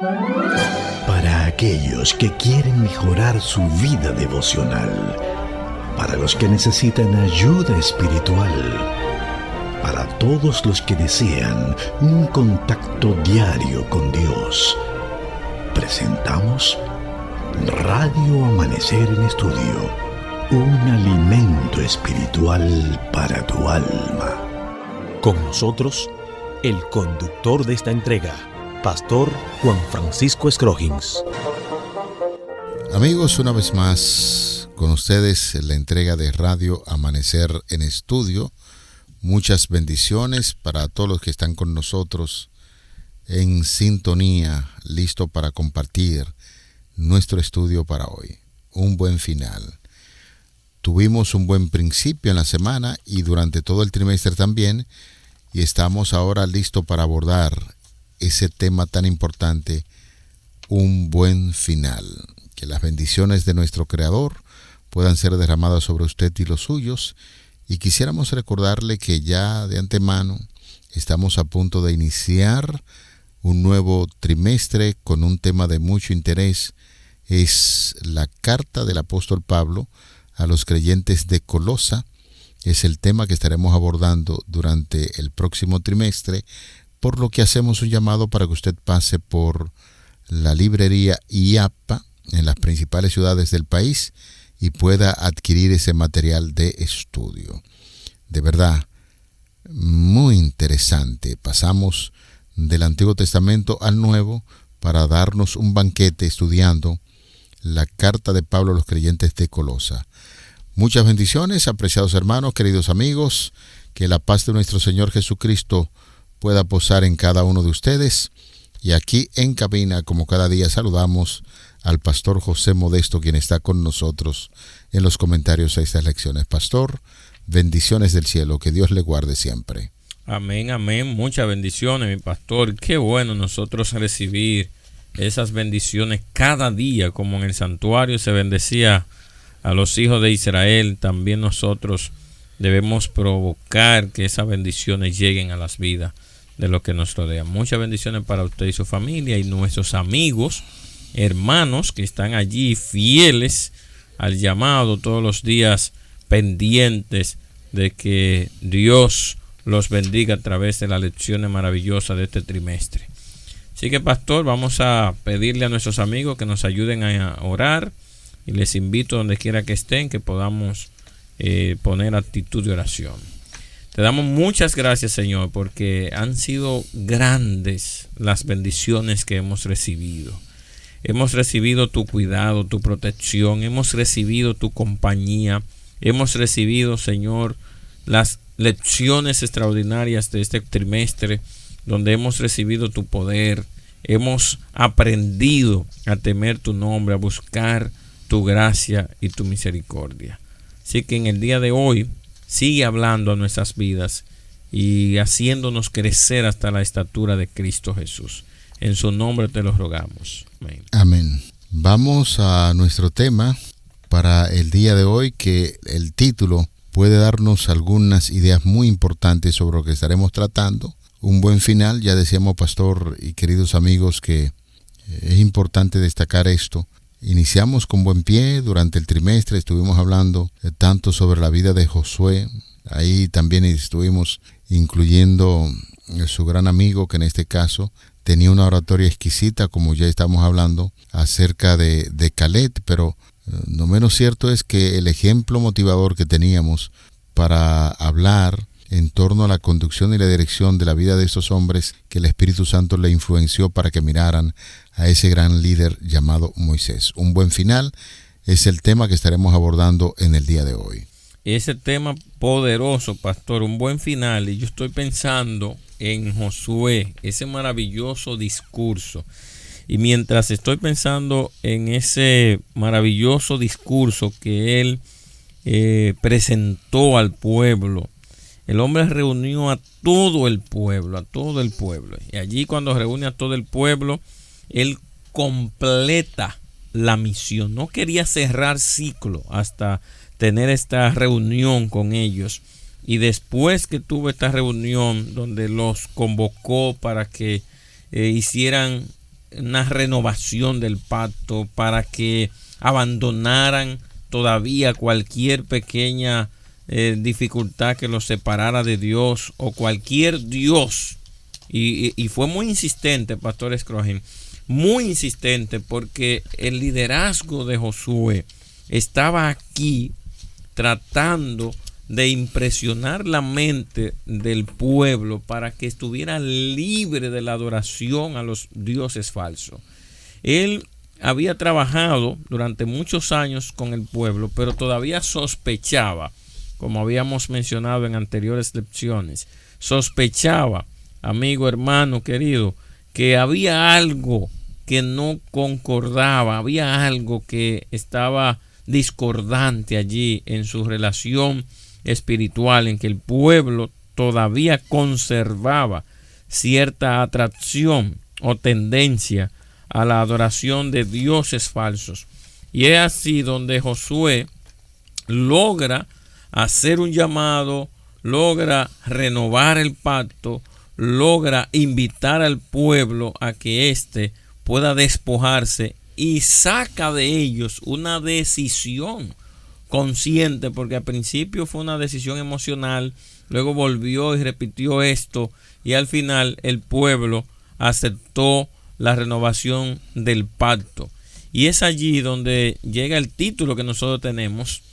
Para aquellos que quieren mejorar su vida devocional, para los que necesitan ayuda espiritual, para todos los que desean un contacto diario con Dios, presentamos Radio Amanecer en Estudio, un alimento espiritual para tu alma. Con nosotros, el conductor de esta entrega, Pastor Juan Francisco Scroggins. Amigos, una vez más con ustedes en la entrega de Radio Amanecer en Estudio. Muchas bendiciones para todos los que están con nosotros en sintonía, listo para compartir nuestro estudio para hoy. Un buen final. Tuvimos un buen principio en la semana y durante todo el trimestre también, y estamos ahora listos para abordar ese tema tan importante, un buen final. Que las bendiciones de nuestro Creador puedan ser derramadas sobre usted y los suyos, y quisiéramos recordarle que ya de antemano estamos a punto de iniciar un nuevo trimestre con un tema de mucho interés. Es la carta del apóstol Pablo a los creyentes de Colosa. Es el tema que estaremos abordando durante el próximo trimestre, por lo que hacemos un llamado para que usted pase por la librería IAPA en las principales ciudades del país y pueda adquirir ese material de estudio. De verdad, muy interesante. Pasamos del Antiguo Testamento al Nuevo para darnos un banquete estudiando la carta de Pablo a los creyentes de Colosa. Muchas bendiciones, apreciados hermanos, queridos amigos, que la paz de nuestro Señor Jesucristo pueda posar en cada uno de ustedes. Y aquí en cabina, como cada día, saludamos al pastor José Modesto, quien está con nosotros en los comentarios a estas lecciones. Pastor, bendiciones del cielo, que Dios le guarde siempre. Amén, amén. Muchas bendiciones, mi pastor. Qué bueno nosotros recibir esas bendiciones cada día, como en el santuario se bendecía a los hijos de Israel. También nosotros debemos provocar que esas bendiciones lleguen a las vidas de los que nos rodean. Muchas bendiciones para usted y su familia y nuestros amigos, hermanos que están allí fieles al llamado todos los días, pendientes de que Dios los bendiga a través de las lecciones maravillosas de este trimestre. Así que, pastor, vamos a pedirle a nuestros amigos que nos ayuden a orar, y les invito donde quiera que estén que podamos poner actitud de oración. Te damos muchas gracias, Señor, porque han sido grandes las bendiciones que hemos recibido. Hemos recibido tu cuidado, tu protección, hemos recibido tu compañía, hemos recibido, Señor, las lecciones extraordinarias de este trimestre, donde hemos recibido tu poder, hemos aprendido a temer tu nombre, a buscar tu gracia y tu misericordia. Así que en el día de hoy, sigue hablando a nuestras vidas y haciéndonos crecer hasta la estatura de Cristo Jesús. En su nombre te lo rogamos. Amén. Amén. Vamos a nuestro tema para el día de hoy, que el título puede darnos algunas ideas muy importantes sobre lo que estaremos tratando. Un buen final, ya decíamos, pastor y queridos amigos, que es importante destacar esto. Iniciamos con buen pie durante el trimestre, estuvimos hablando tanto sobre la vida de Josué, ahí también estuvimos incluyendo su gran amigo, que en este caso tenía una oratoria exquisita, como ya estamos hablando, acerca de Caleb, pero no menos cierto es que el ejemplo motivador que teníamos para hablar en torno a la conducción y la dirección de la vida de estos hombres, que el Espíritu Santo le influenció para que miraran a ese gran líder llamado Moisés. Un buen final es el tema que estaremos abordando en el día de hoy. Ese tema poderoso, pastor, un buen final. Y yo estoy pensando en Josué, ese maravilloso discurso. Y mientras estoy pensando en ese maravilloso discurso que él presentó al pueblo, el hombre reunió a todo el pueblo, Y allí, cuando reúne a todo el pueblo, él completa la misión. No quería cerrar ciclo hasta tener esta reunión con ellos. Y después que tuvo esta reunión donde los convocó para que hicieran una renovación del pacto, para que abandonaran todavía cualquier pequeña dificultad que los separara de Dios o cualquier Dios. Y fue muy insistente, Pastor Scroggin, muy insistente, porque el liderazgo de Josué estaba aquí tratando de impresionar la mente del pueblo para que estuviera libre de la adoración a los dioses falsos. Él había trabajado durante muchos años con el pueblo, pero todavía sospechaba, como habíamos mencionado en anteriores lecciones, sospechaba, amigo, hermano, querido, que había algo que no concordaba, había algo que estaba discordante allí en su relación espiritual, en que el pueblo todavía conservaba cierta atracción o tendencia a la adoración de dioses falsos. Y es así donde Josué logra hacer un llamado, logra renovar el pacto, logra invitar al pueblo a que éste pueda despojarse y saca de ellos una decisión consciente, porque al principio fue una decisión emocional, luego volvió y repitió esto, y al final el pueblo aceptó la renovación del pacto. Y es allí donde llega el título que nosotros tenemos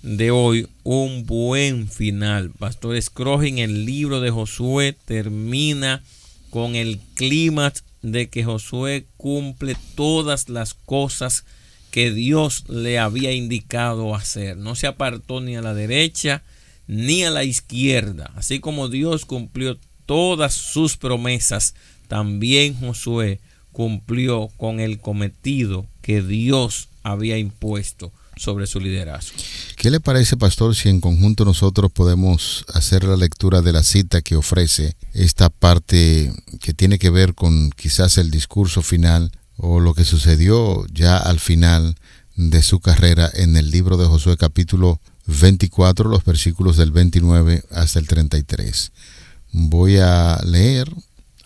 de hoy, un buen final. Pastor Scroggin, el libro de Josué termina con el clímax de que Josué cumple todas las cosas que Dios le había indicado hacer. No se apartó ni a la derecha ni a la izquierda. Así como Dios cumplió todas sus promesas, también Josué cumplió con el cometido que Dios había impuesto sobre su liderazgo. ¿Qué le parece, pastor, si en conjunto nosotros podemos hacer la lectura de la cita que ofrece esta parte que tiene que ver con quizás el discurso final o lo que sucedió ya al final de su carrera en el libro de Josué, capítulo 24, los versículos del 29 hasta el 33? Voy a leer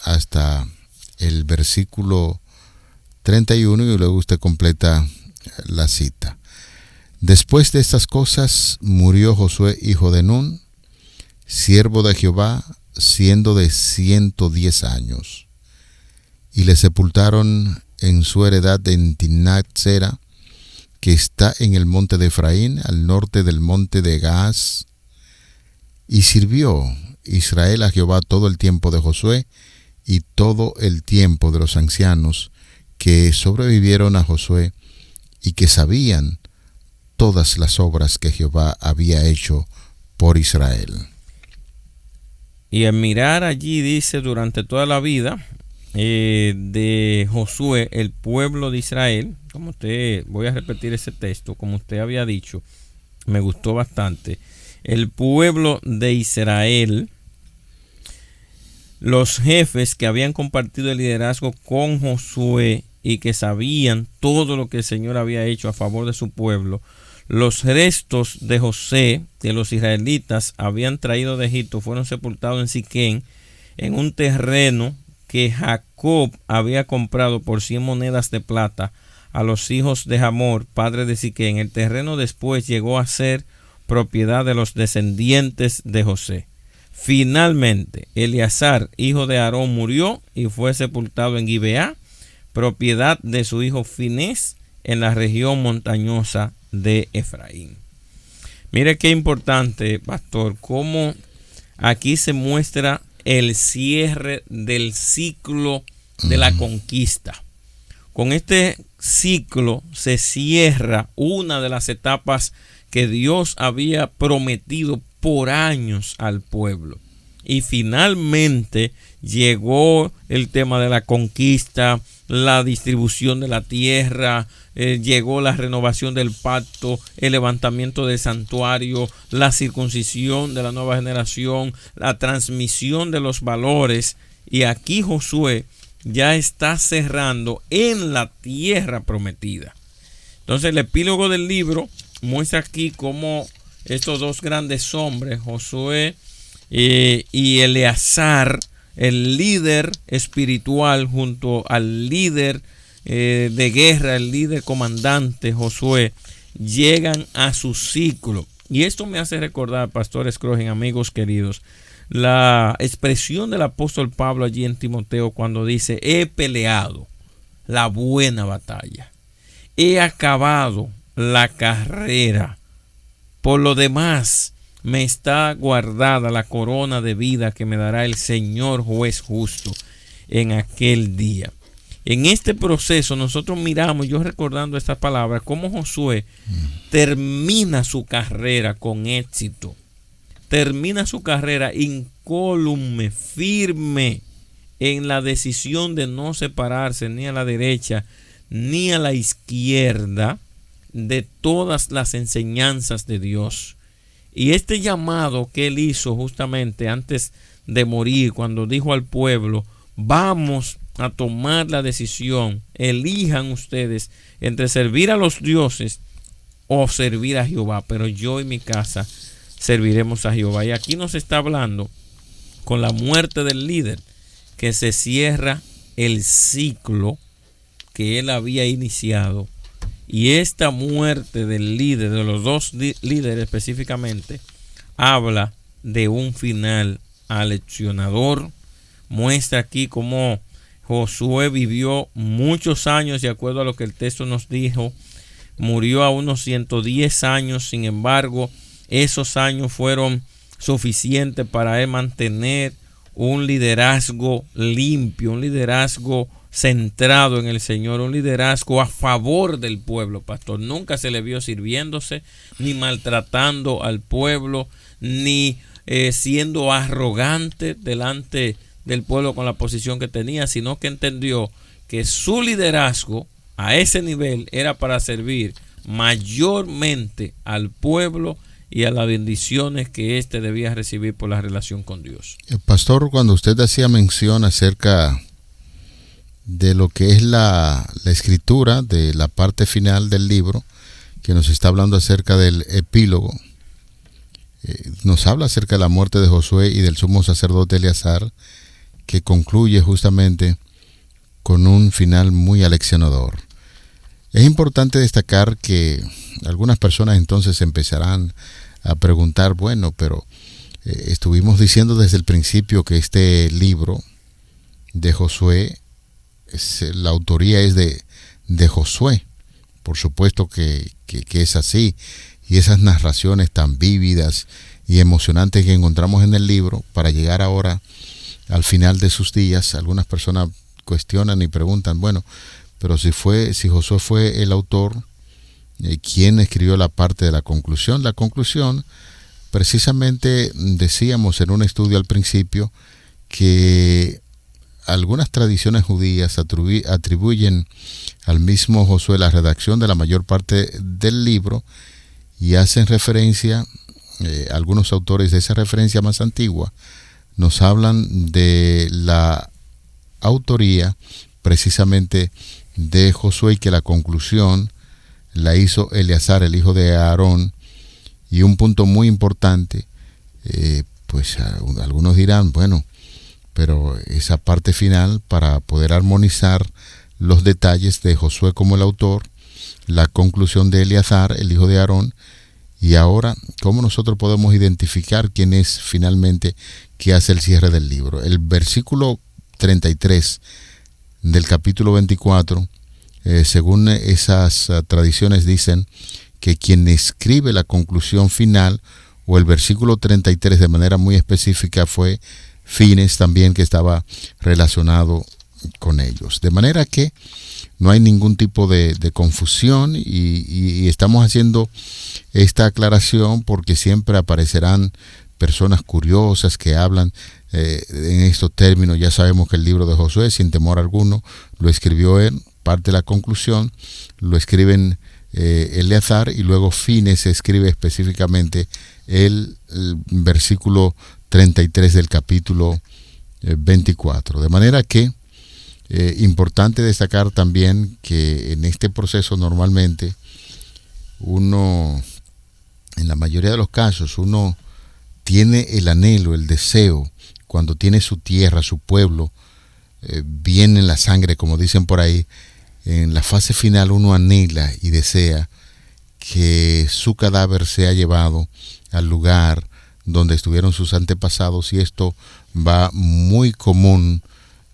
hasta el versículo 31 y luego usted completa la cita. Después de estas cosas murió Josué, hijo de Nun, siervo de Jehová, siendo de 110 años. Y le sepultaron en su heredad en Timnat-Sera, que está en el monte de Efraín, al norte del monte de Gaas. Y sirvió Israel a Jehová todo el tiempo de Josué y todo el tiempo de los ancianos que sobrevivieron a Josué y que sabían todas las obras que Jehová había hecho por Israel. Y al mirar allí dice, durante toda la vida de Josué, el pueblo de Israel, como usted, voy a repetir ese texto, como usted había dicho, me gustó bastante. El pueblo de Israel, los jefes que habían compartido el liderazgo con Josué y que sabían todo lo que el Señor había hecho a favor de su pueblo, los restos de José que los israelitas habían traído de Egipto fueron sepultados en Siquén, en un terreno que Jacob había comprado por 100 monedas de plata a los hijos de Hamor, padre de Siquén. El terreno después llegó a ser propiedad de los descendientes de José. Finalmente, Eleazar, hijo de Aarón, murió y fue sepultado en Gibeá, propiedad de su hijo Finés, en la región montañosa de Efraín. Mire qué importante, pastor, cómo aquí se muestra el cierre del ciclo de la conquista. Con este ciclo se cierra una de las etapas que Dios había prometido por años al pueblo. Y finalmente llegó el tema de la conquista, la distribución de la tierra, llegó la renovación del pacto, el levantamiento del santuario, la circuncisión de la nueva generación, la transmisión de los valores. Y aquí Josué ya está cerrando en la tierra prometida. Entonces el epílogo del libro muestra aquí cómo estos dos grandes hombres, Josué y Eleazar, el líder espiritual junto al líder de guerra, el líder comandante Josué, llegan a su ciclo. Y esto me hace recordar, Pastor Scrooge, amigos queridos, la expresión del apóstol Pablo allí en Timoteo cuando dice: he peleado la buena batalla, he acabado la carrera, por lo demás me está guardada la corona de vida que me dará el Señor juez justo en aquel día. En este proceso nosotros miramos, yo recordando estas palabras, cómo Josué termina su carrera con éxito, termina su carrera incólume, firme en la decisión de no separarse ni a la derecha ni a la izquierda de todas las enseñanzas de Dios. Y este llamado que él hizo justamente antes de morir, cuando dijo al pueblo: vamos a tomar la decisión, elijan ustedes entre servir a los dioses o servir a Jehová, pero yo y mi casa serviremos a Jehová. Y aquí nos está hablando, con la muerte del líder, que se cierra el ciclo que él había iniciado. Y esta muerte del líder, de los dos líderes específicamente, habla de un final aleccionador. Muestra aquí cómo Josué vivió muchos años, de acuerdo a lo que el texto nos dijo. Murió a unos 110 años, sin embargo, esos años fueron suficientes para él mantener un liderazgo limpio, un liderazgo centrado en el Señor, un liderazgo a favor del pueblo, pastor. Nunca se le vio sirviéndose, ni maltratando al pueblo, ni siendo arrogante delante del pueblo con la posición que tenía, sino que entendió que su liderazgo a ese nivel era para servir mayormente al pueblo y a las bendiciones que éste debía recibir por la relación con Dios. Pastor, cuando usted hacía mención acerca de lo que es la escritura de la parte final del libro, que nos está hablando acerca del epílogo, nos habla acerca de la muerte de Josué y del sumo sacerdote Eleazar, que concluye justamente con un final muy aleccionador. Es importante destacar que algunas personas entonces empezarán a preguntar: bueno, pero estuvimos diciendo desde el principio que este libro de Josué, la autoría es de Josué. Por supuesto que es así, y esas narraciones tan vívidas y emocionantes que encontramos en el libro, para llegar ahora al final de sus días, algunas personas cuestionan y preguntan: bueno, pero si Josué fue el autor, ¿quién escribió la parte de la conclusión? La conclusión, precisamente decíamos en un estudio al principio, que algunas tradiciones judías atribuyen al mismo Josué la redacción de la mayor parte del libro, y hacen referencia, algunos autores de esa referencia más antigua nos hablan de la autoría precisamente de Josué, y que la conclusión la hizo Eleazar, el hijo de Aarón. Y un punto muy importante, pues algunos dirán: bueno, pero esa parte final, para poder armonizar los detalles de Josué como el autor, la conclusión de Eleazar, el hijo de Aarón, y ahora, ¿cómo nosotros podemos identificar quién es finalmente que hace el cierre del libro? El versículo 33 del capítulo 24, según esas tradiciones, dicen que quien escribe la conclusión final, o el versículo 33 de manera muy específica, fue Fines también, que estaba relacionado con ellos. De manera que no hay ningún tipo de confusión, y estamos haciendo esta aclaración porque siempre aparecerán personas curiosas que hablan en estos términos. Ya sabemos que el libro de Josué, sin temor alguno, lo escribió él. Parte de la conclusión lo escriben Eleazar, y luego Fines se escribe específicamente el versículo 33 del capítulo 24. De manera que importante destacar también que en este proceso normalmente uno, en la mayoría de los casos, uno tiene el anhelo, el deseo, cuando tiene su tierra, su pueblo, bien en la sangre, como dicen por ahí, en la fase final uno anhela y desea que su cadáver sea llevado al lugar donde estuvieron sus antepasados, y esto va muy común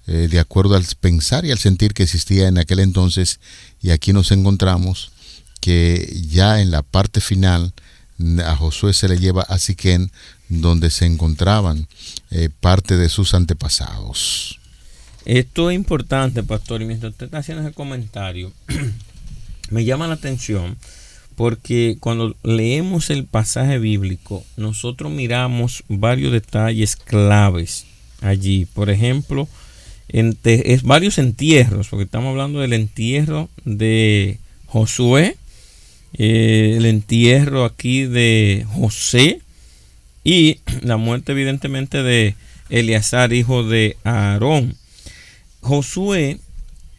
de acuerdo al pensar y al sentir que existía en aquel entonces, y aquí nos encontramos que ya en la parte final a Josué se le lleva a Siquén, donde se encontraban parte de sus antepasados. Esto es importante, pastor, y mientras usted está haciendo ese comentario, me llama la atención porque cuando leemos el pasaje bíblico, nosotros miramos varios detalles claves allí. Por ejemplo, varios entierros, porque estamos hablando del entierro de Josué, el entierro aquí de José y la muerte evidentemente de Eleazar, hijo de Aarón. Josué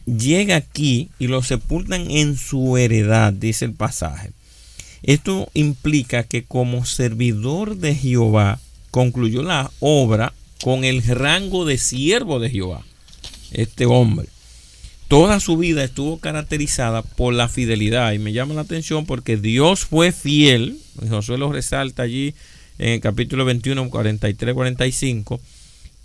llega aquí y lo sepultan en su heredad, dice el pasaje. Esto implica que como servidor de Jehová concluyó la obra con el rango de siervo de Jehová. Este hombre, toda su vida estuvo caracterizada por la fidelidad, y me llama la atención porque Dios fue fiel. Josué lo resalta allí en el capítulo 21, 43, 45,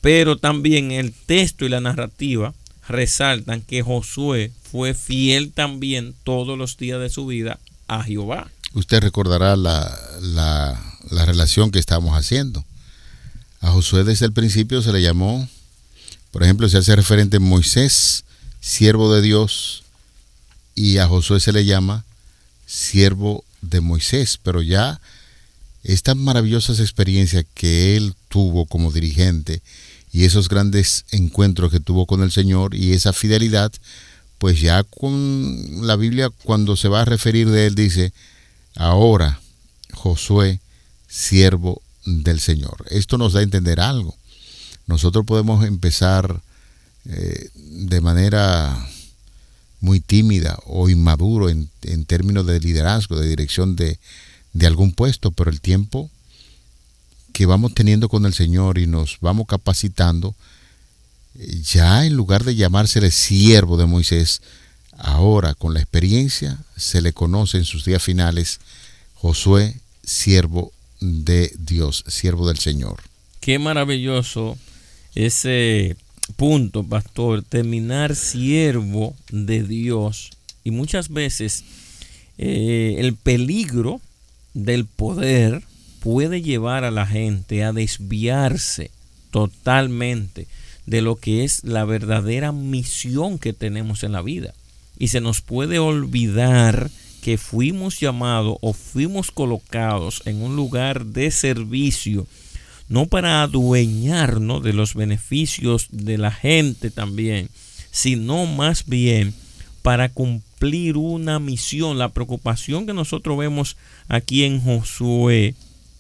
pero también el texto y la narrativa resaltan que Josué fue fiel también todos los días de su vida a Jehová. Usted recordará la relación que estamos haciendo. A Josué desde el principio se le llamó, por ejemplo, se hace referente a Moisés, siervo de Dios, y a Josué se le llama siervo de Moisés, pero ya estas maravillosas experiencias que él tuvo como dirigente y esos grandes encuentros que tuvo con el Señor y esa fidelidad, pues ya con la Biblia, cuando se va a referir de él, dice: ahora Josué, siervo del Señor. Esto nos da a entender algo. Nosotros podemos empezar de manera muy tímida o inmaduro en términos de liderazgo, de dirección de algún puesto, pero el tiempo que vamos teniendo con el Señor y nos vamos capacitando, ya en lugar de llamársele siervo de Moisés, ahora con la experiencia se le conoce en sus días finales Josué, siervo de Dios, siervo del Señor. Qué maravilloso ese punto, pastor, terminar siervo de Dios. Y muchas veces el peligro del poder puede llevar a la gente a desviarse totalmente de lo que es la verdadera misión que tenemos en la vida. Y se nos puede olvidar que fuimos llamados o fuimos colocados en un lugar de servicio, no para adueñarnos de los beneficios de la gente también, sino más bien para cumplir una misión. La preocupación que nosotros vemos aquí en Josué,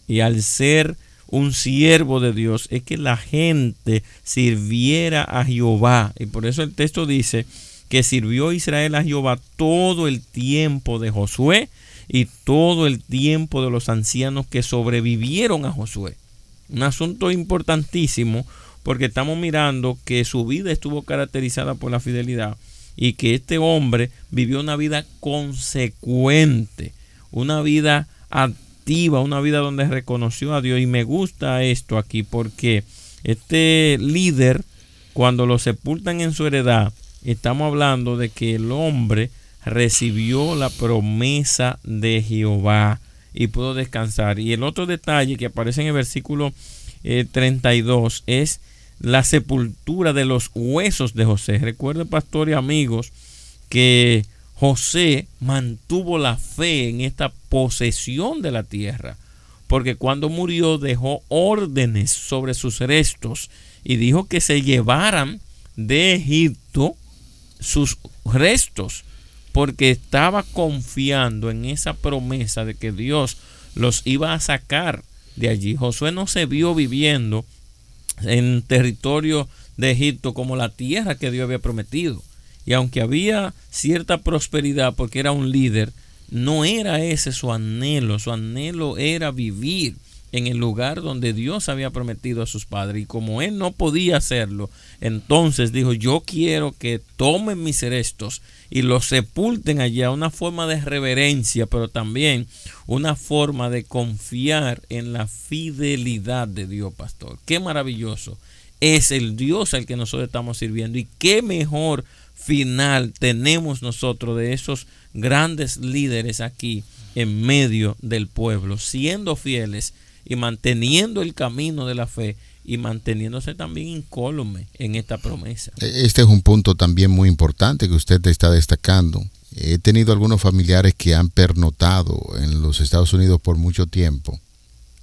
y al ser un siervo de Dios, es que la gente sirviera a Jehová. Y por eso el texto dice que sirvió Israel a Jehová todo el tiempo de Josué y todo el tiempo de los ancianos que sobrevivieron a Josué. Un asunto importantísimo, porque estamos mirando que su vida estuvo caracterizada por la fidelidad y que este hombre vivió una vida consecuente, una vida activa, una vida donde reconoció a Dios. Y me gusta esto aquí porque este líder, cuando lo sepultan en su heredad, estamos hablando de que el hombre recibió la promesa de Jehová y pudo descansar. Y el otro detalle que aparece en el versículo 32 es la sepultura de los huesos de José. Recuerden, pastor y amigos, que José mantuvo la fe en esta posesión de la tierra, porque cuando murió dejó órdenes sobre sus restos y dijo que se llevaran de Egipto sus restos, porque estaba confiando en esa promesa de que Dios los iba a sacar de allí. Josué no se vio viviendo en territorio de Egipto como la tierra que Dios había prometido. Y aunque había cierta prosperidad porque era un líder, no era ese su anhelo. Su anhelo era vivir en el lugar donde Dios había prometido a sus padres. Y como él no podía hacerlo, entonces dijo: yo quiero que tomen mis restos y los sepulten allá. Una forma de reverencia, pero también una forma de confiar en la fidelidad de Dios, pastor. Qué maravilloso es el Dios al que nosotros estamos sirviendo, y qué mejor final tenemos nosotros de esos grandes líderes aquí en medio del pueblo, siendo fieles y manteniendo el camino de la fe y manteniéndose también incólume en esta promesa. Este es un punto también muy importante que usted está destacando. He tenido algunos familiares que han pernotado en los Estados Unidos por mucho tiempo,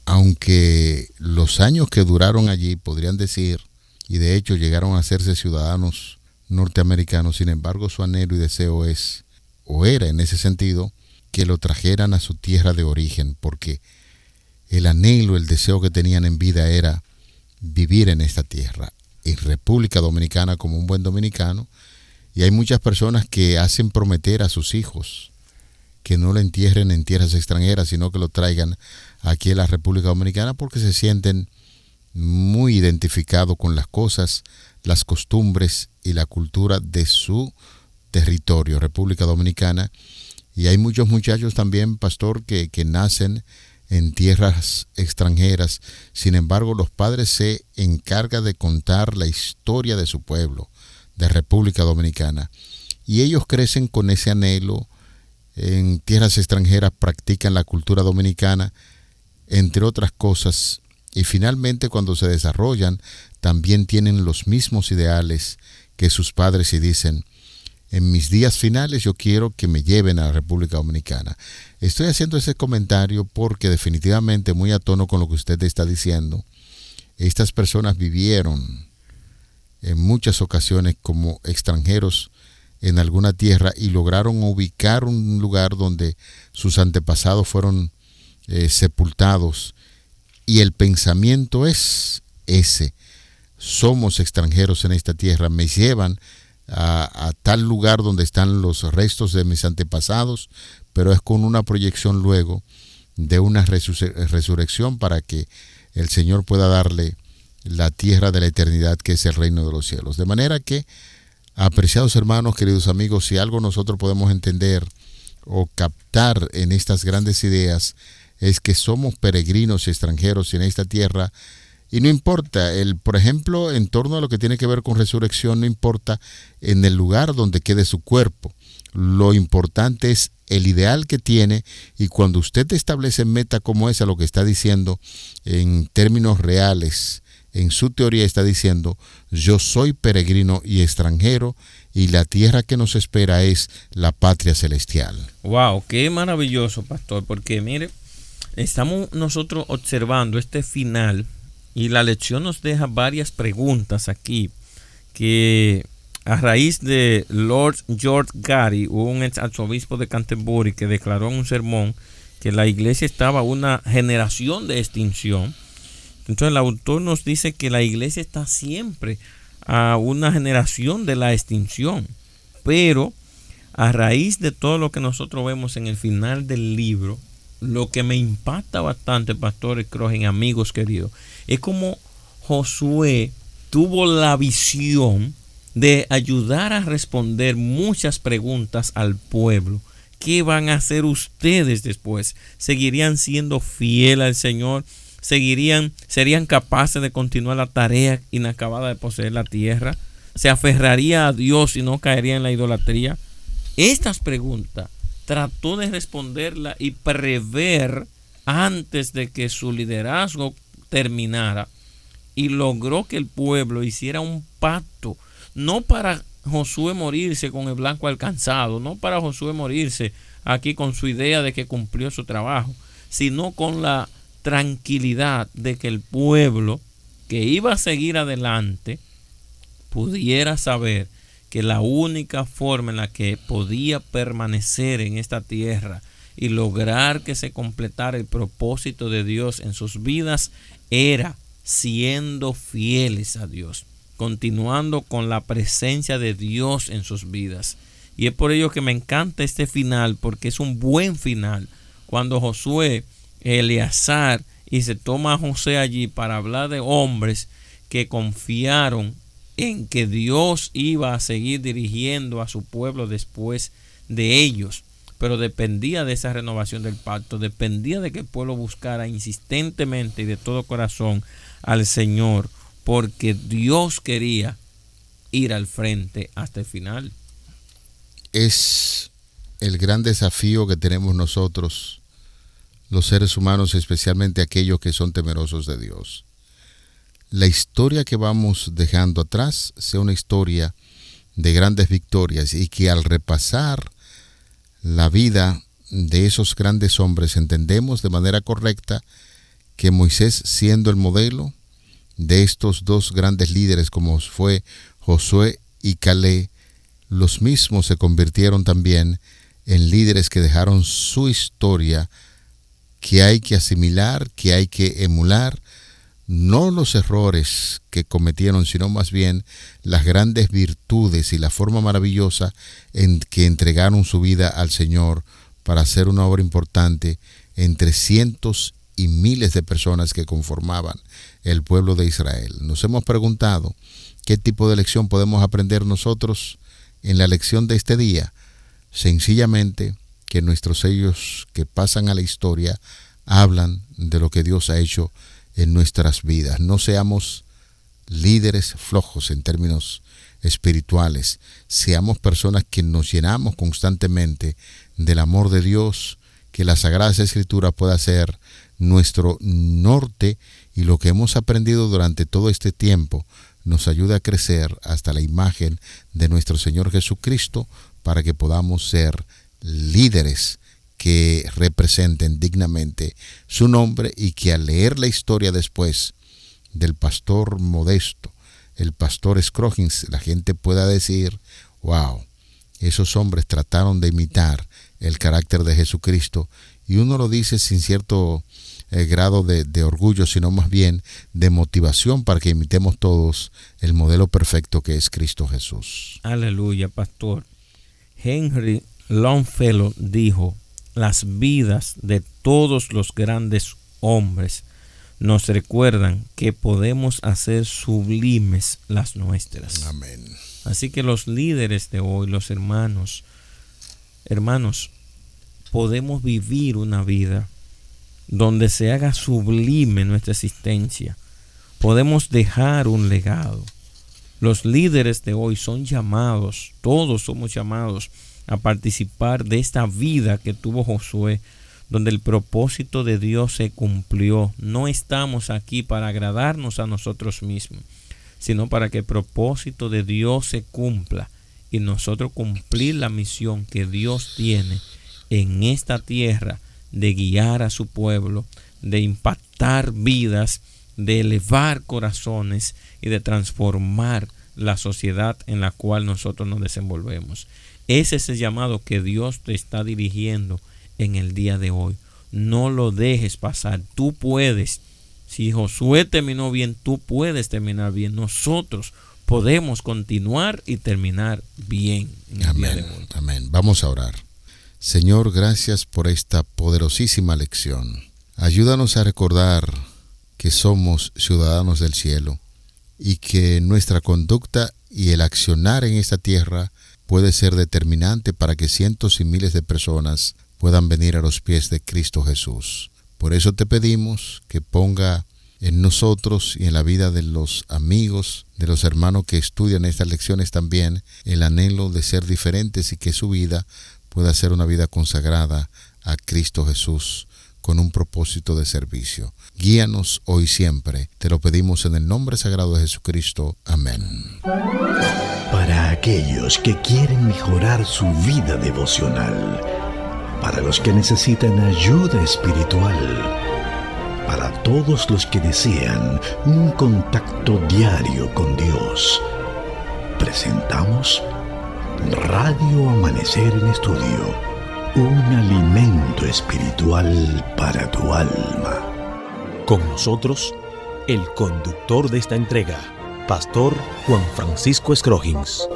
aunque los años que duraron allí, podrían decir, y de hecho llegaron a hacerse ciudadanos norteamericanos. Sin embargo, su anhelo y deseo es, o era en ese sentido, que lo trajeran a su tierra de origen, porque el anhelo, el deseo que tenían en vida era vivir en esta tierra, en República Dominicana, como un buen dominicano. Y hay muchas personas que hacen prometer a sus hijos que no lo entierren en tierras extranjeras, sino que lo traigan aquí a la República Dominicana, porque se sienten muy identificados con las cosas, las costumbres y la cultura de su territorio, República Dominicana. Y hay muchos muchachos también, pastor, que nacen en tierras extranjeras. Sin embargo, los padres se encargan de contar la historia de su pueblo, de República Dominicana. Y ellos crecen con ese anhelo. En tierras extranjeras practican la cultura dominicana, entre otras cosas. Y finalmente, cuando se desarrollan, también tienen los mismos ideales que sus padres y dicen: en mis días finales yo quiero que me lleven a la República Dominicana. Estoy haciendo ese comentario porque definitivamente, muy a tono con lo que usted está diciendo, estas personas vivieron en muchas ocasiones como extranjeros en alguna tierra y lograron ubicar un lugar donde sus antepasados fueron sepultados. Y el pensamiento es ese: somos extranjeros en esta tierra, me llevan a tal lugar donde están los restos de mis antepasados, pero es con una proyección luego de una resurrección para que el Señor pueda darle la tierra de la eternidad, que es el reino de los cielos. De manera que, apreciados hermanos, queridos amigos, si algo nosotros podemos entender o captar en estas grandes ideas, es que somos peregrinos y extranjeros en esta tierra. Y no importa, por ejemplo, en torno a lo que tiene que ver con resurrección, no importa en el lugar donde quede su cuerpo. Lo importante es el ideal que tiene, y cuando usted establece meta como esa, lo que está diciendo en términos reales, en su teoría está diciendo: yo soy peregrino y extranjero, y la tierra que nos espera es la patria celestial. Wow, qué maravilloso, pastor, porque mire, estamos nosotros observando este final. Y la lección nos deja varias preguntas aquí, que a raíz de Lord George Gary, un ex arzobispo de Canterbury, que declaró en un sermón que la iglesia estaba una generación de extinción. Entonces el autor nos dice que la iglesia está siempre a una generación de la extinción. Pero a raíz de todo lo que nosotros vemos en el final del libro, lo que me impacta bastante, pastores Crogen, amigos queridos, es como Josué tuvo la visión de ayudar a responder muchas preguntas al pueblo. ¿Qué van a hacer ustedes después? ¿Seguirían siendo fieles al Señor? ¿Serían capaces de continuar la tarea inacabada de poseer la tierra? ¿Se aferraría a Dios y no caería en la idolatría? Estas preguntas trató de responderla y prever antes de que su liderazgo terminara, y logró que el pueblo hiciera un pacto, no para Josué morirse con el blanco alcanzado, no para Josué morirse aquí con su idea de que cumplió su trabajo, sino con la tranquilidad de que el pueblo que iba a seguir adelante pudiera saber que la única forma en la que podía permanecer en esta tierra y lograr que se completara el propósito de Dios en sus vidas era siendo fieles a Dios, continuando con la presencia de Dios en sus vidas. Y es por ello que me encanta este final, porque es un buen final, cuando Josué, Eleazar y se toma a José allí para hablar de hombres que confiaron en que Dios iba a seguir dirigiendo a su pueblo después de ellos, pero dependía de esa renovación del pacto, dependía de que el pueblo buscara insistentemente y de todo corazón al Señor, porque Dios quería ir al frente hasta el final. Es el gran desafío que tenemos nosotros, los seres humanos, especialmente aquellos que son temerosos de Dios. La historia que vamos dejando atrás sea una historia de grandes victorias, y que al repasar la vida de esos grandes hombres entendemos de manera correcta que Moisés, siendo el modelo de estos dos grandes líderes como fue Josué y Caleb, los mismos se convirtieron también en líderes que dejaron su historia, que hay que asimilar, que hay que emular, no los errores que cometieron, sino más bien las grandes virtudes y la forma maravillosa en que entregaron su vida al Señor para hacer una obra importante entre cientos y miles de personas que conformaban el pueblo de Israel. Nos hemos preguntado qué tipo de lección podemos aprender nosotros en la lección de este día. Sencillamente que nuestros sellos que pasan a la historia hablan de lo que Dios ha hecho en nuestras vidas. No seamos líderes flojos en términos espirituales. Seamos personas que nos llenamos constantemente del amor de Dios, que la Sagrada Escritura pueda ser nuestro norte, y lo que hemos aprendido durante todo este tiempo nos ayuda a crecer hasta la imagen de nuestro Señor Jesucristo, para que podamos ser líderes que representen dignamente su nombre, y que al leer la historia después del pastor Modesto, el pastor Scroggins, la gente pueda decir: wow, esos hombres trataron de imitar el carácter de Jesucristo. Y uno lo dice sin cierto grado de orgullo, sino más bien de motivación, para que imitemos todos el modelo perfecto que es Cristo Jesús. Aleluya, pastor. Henry Longfellow dijo: las vidas de todos los grandes hombres nos recuerdan que podemos hacer sublimes las nuestras. Amén. Así que los líderes de hoy, los hermanos, podemos vivir una vida donde se haga sublime nuestra existencia. Podemos dejar un legado. Los líderes de hoy son llamados, todos somos llamados a participar de esta vida que tuvo Josué, donde el propósito de Dios se cumplió. No estamos aquí para agradarnos a nosotros mismos, sino para que el propósito de Dios se cumpla y nosotros cumplir la misión que Dios tiene en esta tierra, de guiar a su pueblo, de impactar vidas, de elevar corazones y de transformar la sociedad en la cual nosotros nos desenvolvemos. Ese es el llamado que Dios te está dirigiendo en el día de hoy. No lo dejes pasar. Tú puedes. Si Josué terminó bien, tú puedes terminar bien. Nosotros podemos continuar y terminar bien en el día de hoy. Amén. Vamos a orar. Señor, gracias por esta poderosísima lección. Ayúdanos a recordar que somos ciudadanos del cielo, y que nuestra conducta y el accionar en esta tierra puede ser determinante para que cientos y miles de personas puedan venir a los pies de Cristo Jesús. Por eso te pedimos que ponga en nosotros y en la vida de los amigos, de los hermanos que estudian estas lecciones también, el anhelo de ser diferentes, y que su vida pueda ser una vida consagrada a Cristo Jesús con un propósito de servicio. Guíanos hoy y siempre. Te lo pedimos en el nombre sagrado de Jesucristo. Amén. Para aquellos que quieren mejorar su vida devocional, para los que necesitan ayuda espiritual, para todos los que desean un contacto diario con Dios, presentamos Radio Amanecer en Estudio, un alimento espiritual para tu alma. Con nosotros, el conductor de esta entrega, Pastor Juan Francisco Scroggins.